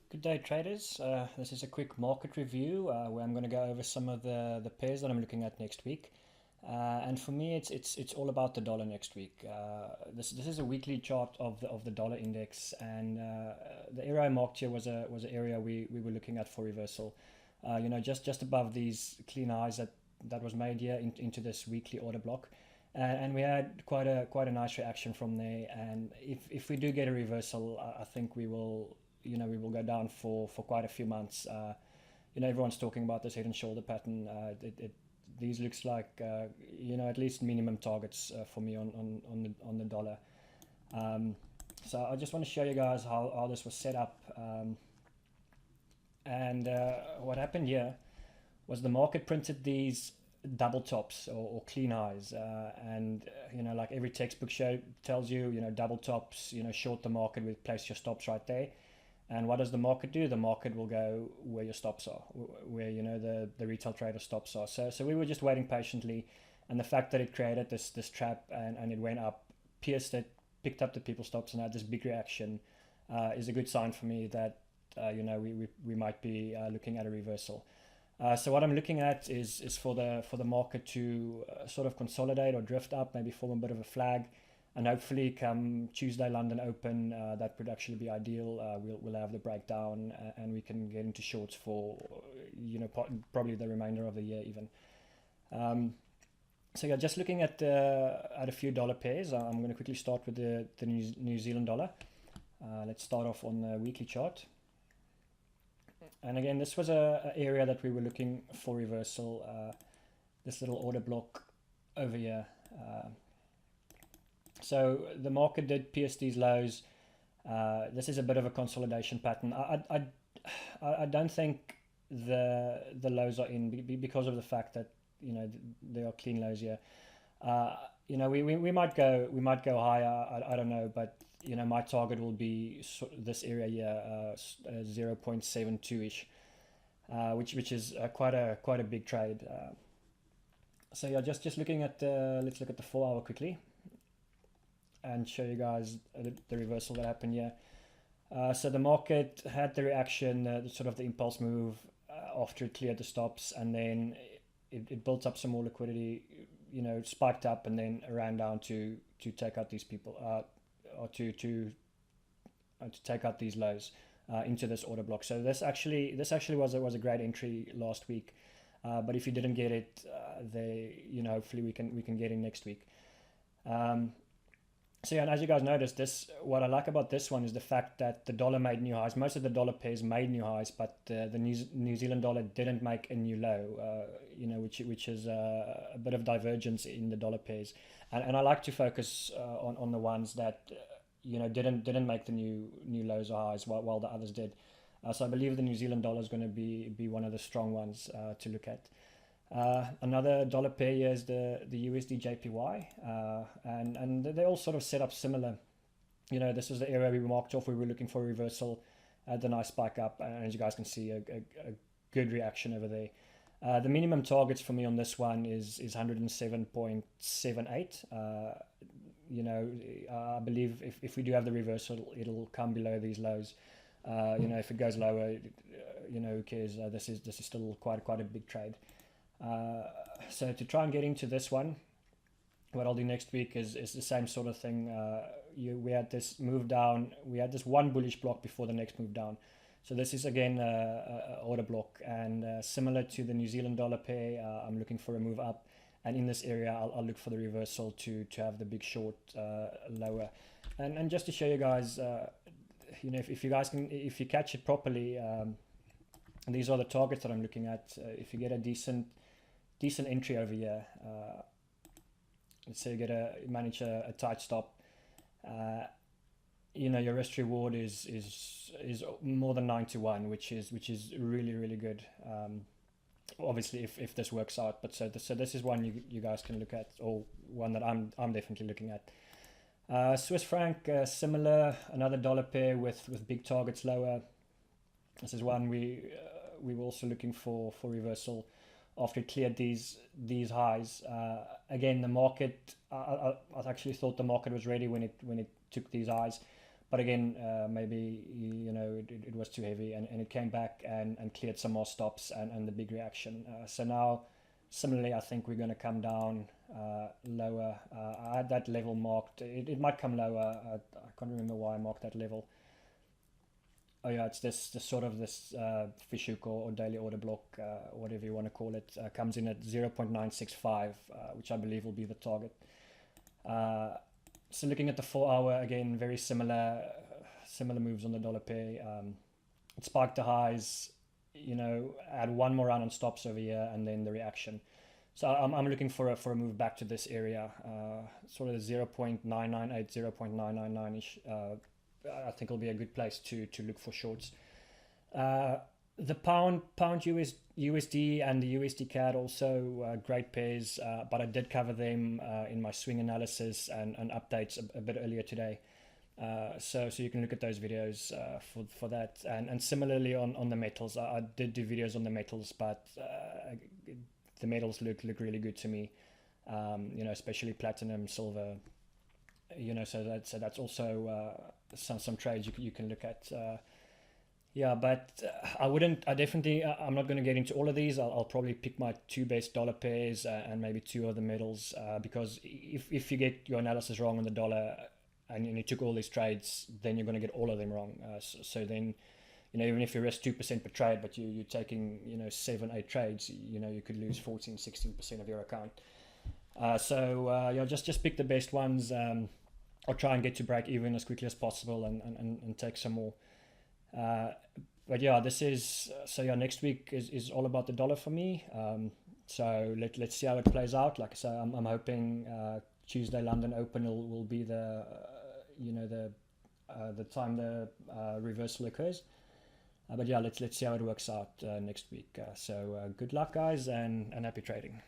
Good day, traders. This is a quick market review where I'm going to go over some of the pairs that I'm looking at next week. And for me, it's all about the dollar next week. This is a weekly chart of the dollar index, and the area I marked here was an area we were looking at for reversal. Just above these clean highs that was made here into this weekly order block. And we had quite a nice reaction from there. And if we do get a reversal, I think we will go down for quite a few months. Everyone's talking about this head and shoulder pattern. These looks like at least minimum targets for me on the dollar. So I just want to show you guys how this was set up. And what happened here was the market printed these double tops or clean highs, and like every textbook show tells you, double tops, short the market with place your stops right there. And what does the market do? The market will go where your stops are, where the retail trader stops are. So we were just waiting patiently, and the fact that it created this trap and it went up, pierced it, picked up the people stops, and had this big reaction is a good sign for me that we might be looking at a reversal. So what I'm looking at is for the market to sort of consolidate or drift up, maybe form a bit of a flag, and hopefully come Tuesday London Open, that would actually be ideal. We'll have the breakdown, and we can get into shorts for probably the remainder of the year even. So yeah, just looking at a few dollar pairs. I'm going to quickly start with the New Zealand dollar. Let's start off on the weekly chart. And again, this was a area that we were looking for reversal. This little order block over here. So the market did pierce these lows. This is a bit of a consolidation pattern. I don't think the lows are in because of the fact that there are clean lows here. We might go higher. I don't know, but my target will be this area here, 0.72 ish, which is quite a big trade. So yeah, just looking at let's look at the 4 hour quickly and show you guys the reversal that happened here. So the market had the reaction, sort of the impulse move after it cleared the stops, and then it built up some more liquidity, spiked up, and then ran down to take out these people, or to take out these lows into this order block. So this actually was a great entry last week, but if you didn't get it, hopefully we can get in next week. So yeah, and as you guys noticed, what I like about this one is the fact that the dollar made new highs. Most of the dollar pairs made new highs, but the New Zealand dollar didn't make a new low, which is a bit of divergence in the dollar pairs. And I like to focus on the ones that didn't make the new lows or highs while the others did. So I believe the New Zealand dollar is going to be one of the strong ones to look at. Another dollar pair here is the USD JPY, and they all sort of set up similar. This is the area we marked off. We were looking for a reversal, had the nice spike up, and as you guys can see, a good reaction over there. The minimum targets for me on this one is 107.78. I believe if we do have the reversal, it'll come below these lows. If it goes lower, who cares? This is still quite a big trade. So to try and get into this one, what I'll do next week is the same sort of thing. We had this move down. We had this one bullish block before the next move down. So this is again a order block, and similar to the New Zealand dollar pair, I'm looking for a move up, and in this area I'll look for the reversal to have the big short lower. And just to show you guys, if you catch it properly, these are the targets that I'm looking at. If you get a decent entry over here, let's say you manage a tight stop, your risk reward is more than 9 to 1, which is really good. Obviously if this works out, but so this is one you guys can look at, or one that I'm definitely looking at. Swiss franc, similar, another dollar pair with big targets lower. This is one we were also looking for reversal after it cleared these highs. Again, the market, I actually thought the market was ready when it took these highs, but again, maybe it was too heavy, and it came back and cleared some more stops and the big reaction. So now, similarly, I think we're going to come down lower. I had that level marked. It might come lower. I can't remember why I marked that level. Oh yeah, it's this sort of this fish hook or daily order block, whatever you want to call it, comes in at 0.965, which I believe will be the target. So looking at the 4 hour, again, very similar moves on the dollar pair. It spiked the highs, had one more round on stops over here, and then the reaction. So I'm looking for a move back to this area, sort of the 0.998, 0.999-ish. I think will be a good place to look for shorts. The pound USD and the USD CAD also great pairs, but I did cover them in my swing analysis and updates a bit earlier today. So you can look at those videos for that. And similarly on the metals, I did do videos on the metals, but the metals look really good to me. Especially platinum, silver. So that's also some trades you can look at. But I'm not going to get into all of these. I'll probably pick my 2 best dollar pairs and maybe 2 other metals, because if you get your analysis wrong on the dollar and you took all these trades, then you're going to get all of them wrong. So then, even if you risk 2% per trade, but you're taking 7-8 trades, you could lose 14-16% of your account. Just pick the best ones. I'll try and get to break even as quickly as possible and take some more. But yeah, next week is all about the dollar for me. So let's see how it plays out. Like I say, I'm hoping Tuesday London Open will be the time the reversal occurs. But yeah, let's see how it works out next week. So good luck, guys, and happy trading.